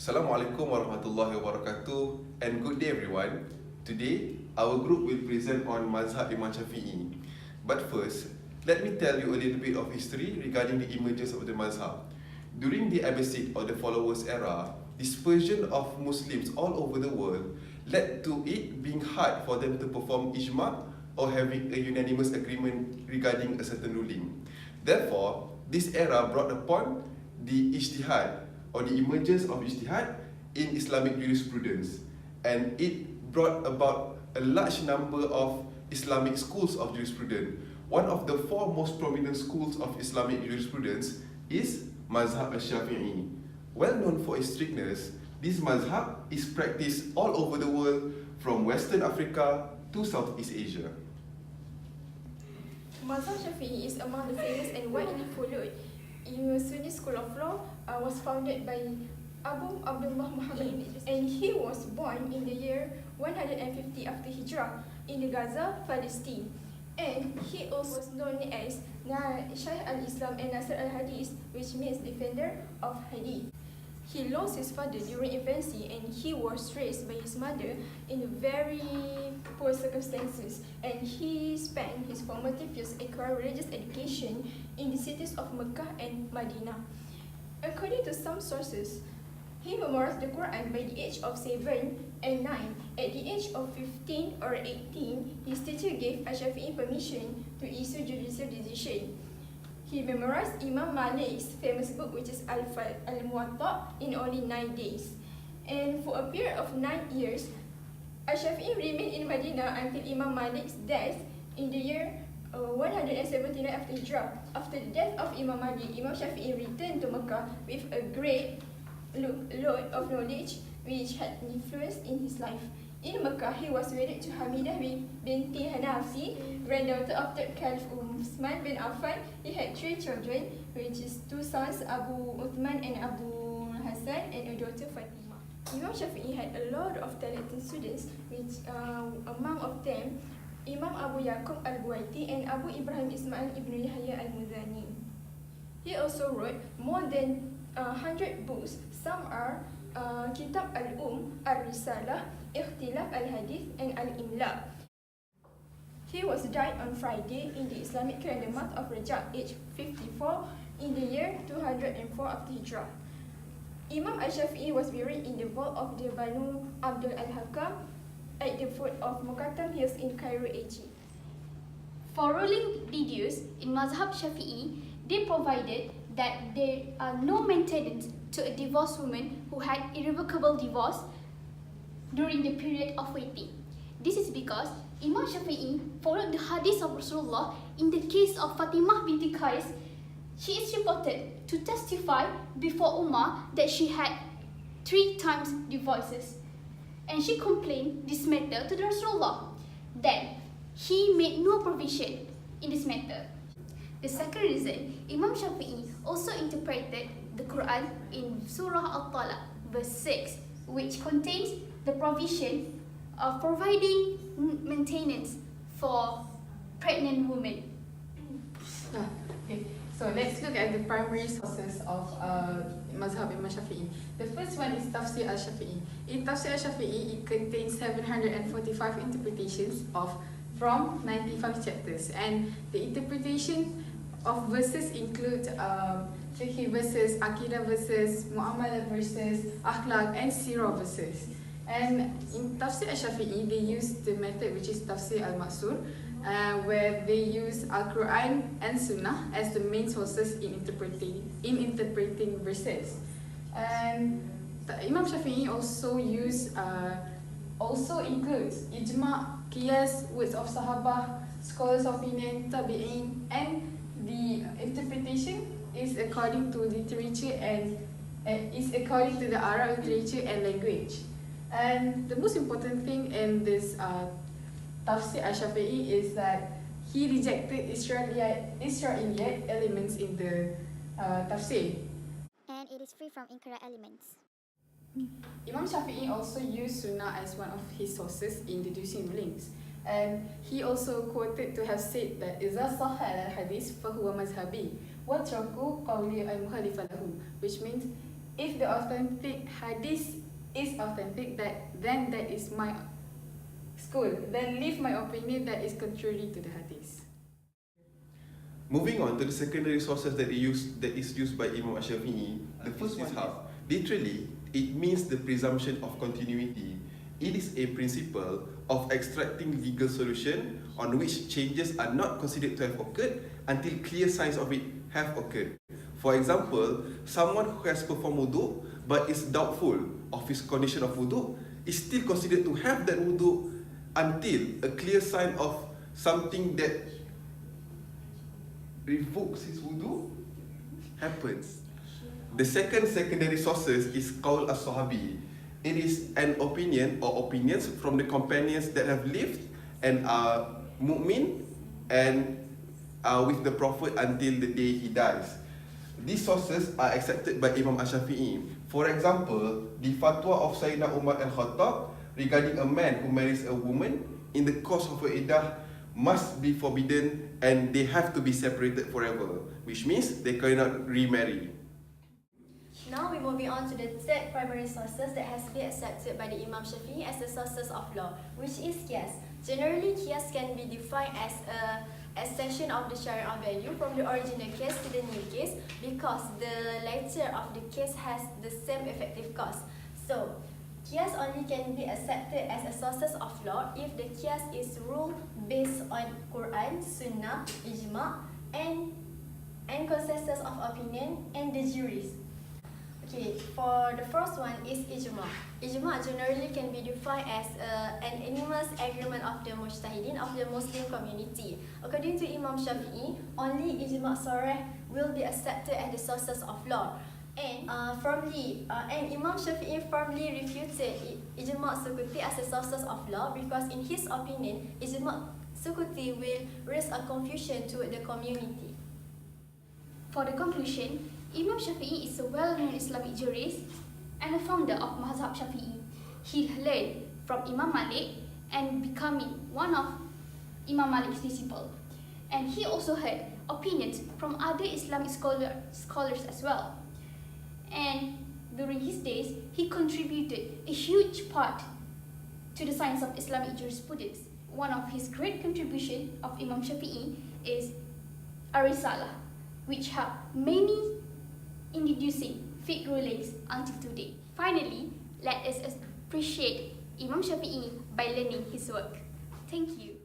Assalamualaikum warahmatullahi wabarakatuh and good day everyone. Today, our group will present on Mazhab Imam Shafi'i. But first, let me tell you a little bit of history regarding the emergence of the Mazhab. During the Abbasid or the followers era, dispersion of Muslims all over the world led to it being hard for them to perform ijma' or having a unanimous agreement regarding a certain ruling. Therefore, this era brought upon the ijtihad or the emergence of ijtihad in Islamic jurisprudence, and it brought about a large number of Islamic schools of jurisprudence. One of the four most prominent schools of Islamic jurisprudence is Mazhab Shafi'i. Well known for its strictness, this mazhab is practiced all over the world from Western Africa to Southeast Asia. Mazhab Shafi'i is among the famous and widely followed Sunni school of law. Was founded by Abu Abdullah Muhammad, and he was born in the year 150 after Hijrah in the Gaza, Palestine. And he also was known as Shaykh al-Islam and Nasir al-Hadith, which means defender of Hadith. He lost his father during infancy, and he was raised by his mother in very poor circumstances, and he spent his formative years acquiring religious education in the cities of Mecca and Medina. According to some sources, he memorized the Quran by the age of 7 and 9. At the age of 15 or 18, his teacher gave Shafi'i permission to issue judicial decision. He memorized Imam Malik's famous book, which is Al-Muwatta, in only 9 days. And for a period of 9 years, Shafi'i remained in Medina until Imam Malik's death in the year 179 after Hijrah. After the death of Imam Malik, Imam Shafi'i returned to Mecca with a great load of knowledge which had influence in his life. In Mecca, he was wedded to Hamidah BINTI Hanafi, granddaughter of third Caliph Uthman bin Affan. He had 3 children, which is 2 sons, Abu Uthman and Abu Hassan, and a daughter, Fatima. Imam Shafi'i had a lot of talented students, which among of them Imam Abu Yaqub al-Buwaiti and Abu Ibrahim Ismail ibn Yahya al-Muzani. He also wrote more than 100 books. Some are Kitab Al-Risalah, Ikhtilaf al-Hadith, and Al-Imla. He was died on Friday in the Islamic calendar month of Rajab, age 54, in the year 204 after Hijrah. Imam al-Shafi'i was buried in the vault of the Banu Abdul al-Hakam at the foot of Muqattam Hills in Cairo, Egypt. For ruling videos in Mazhab Shafi'i, they provided that there are no maintenance to a divorced woman who had irrevocable divorce during the period of waiting. This is because Imam Shafi'i followed the hadith of Rasulullah in the case of Fatimah binti Qais. She is reported to testify before Umar that she had 3 times divorces, and she complained this matter to the Rasulullah. Then he made no provision in this matter. The second reason, Imam Shafi'i also interpreted the Quran in Surah Al-Talaq, verse 6, which contains the provision of providing maintenance for pregnant women. Okay. So let's look at the primary sources of Mazhab Imam Shafi'i. The first one is Tafsir al-Shafi'i. In Tafsir al-Shafi'i, it contains 745 interpretations from 95 chapters, and the interpretation of verses include fiqh verses, Aqidah verses, Mu'amalah verses, Akhlaq, and Sirah verses. And in Tafsir al-Shafi'i, they use the method which is Tafsir al-Maqsur, where they use Al-Quran and Sunnah as the main sources in interpreting verses. And Imam Shafi'i also includes ijma', qiyas, words of Sahabah, scholars' opinion, tabi'in, and the interpretation is according to literature and is according to the Arab literature and language. And the most important thing in this Tafsir al-Shafi'i is that he rejected Israelite elements in the tafsir. And it is free from incorrect elements. Imam Shafi'i also used Sunnah as one of his sources in deducing rulings. And he also quoted to have said that إِذَا صَحَّ الْحَدِيث فَهُوَ مَذْهَبِي وَاتْرَكُوا قَوْلِي الْمُخَالِفَ لَهُ, which means if the authentic hadith is authentic, then that is my school. Then leave my opinion that is contrary to the hadith. Moving on to the secondary sources that is used by Imam Shafi'i. The first is half. Literally, it means the presumption of continuity. It is a principle of extracting legal solution on which changes are not considered to have occurred until clear signs of it have occurred. For example, someone who has performed wudu but is doubtful of his condition of wudu is still considered to have that wudu until a clear sign of something that revokes his wudu happens. The second secondary sources is qaul as-sahabi. It is an opinion or opinions from the companions that have lived and are mu'min and are with the Prophet until the day he dies. These sources are accepted by Imam Shafi'i. For example, the fatwa of Sayyidina Umar al-Khattab regarding a man who marries a woman in the course of her iddah must be forbidden and they have to be separated forever, which means they cannot remarry. Now we're moving on to the third primary sources that has been accepted by the Imam Shafi'i as the sources of law, which is qiyas. Generally, qiyas can be defined as a extension of the Sharia value from the original case to the new case because the latter of the case has the same effective cause. So, qiyas only can be accepted as a sources of law if the qiyas is rule based on Quran, Sunnah, Ijma' and consensus of opinion and the juries. Okay, for the first one is ijma'. Ijma' generally can be defined as an unanimous agreement of the mujtahidin of the Muslim community. According to Imam Shafi'i, only ijma' sarih will be accepted as the sources of law. And Imam Shafi'i firmly refuted ijma' sukuti as the sources of law because in his opinion, ijma' sukuti will raise a confusion to the community. For the conclusion, Imam Shafi'i is a well-known Islamic jurist and a founder of Mazhab Shafi'i. He learned from Imam Malik and becoming one of Imam Malik's disciples. And he also heard opinions from other Islamic scholars as well. And during his days, he contributed a huge part to the science of Islamic jurisprudence. One of his great contributions of Imam Shafi'i is Arisalah, which helped many in deducing fiqh rulings until today. Finally, let us appreciate Imam Shafi'i by learning his work. Thank you.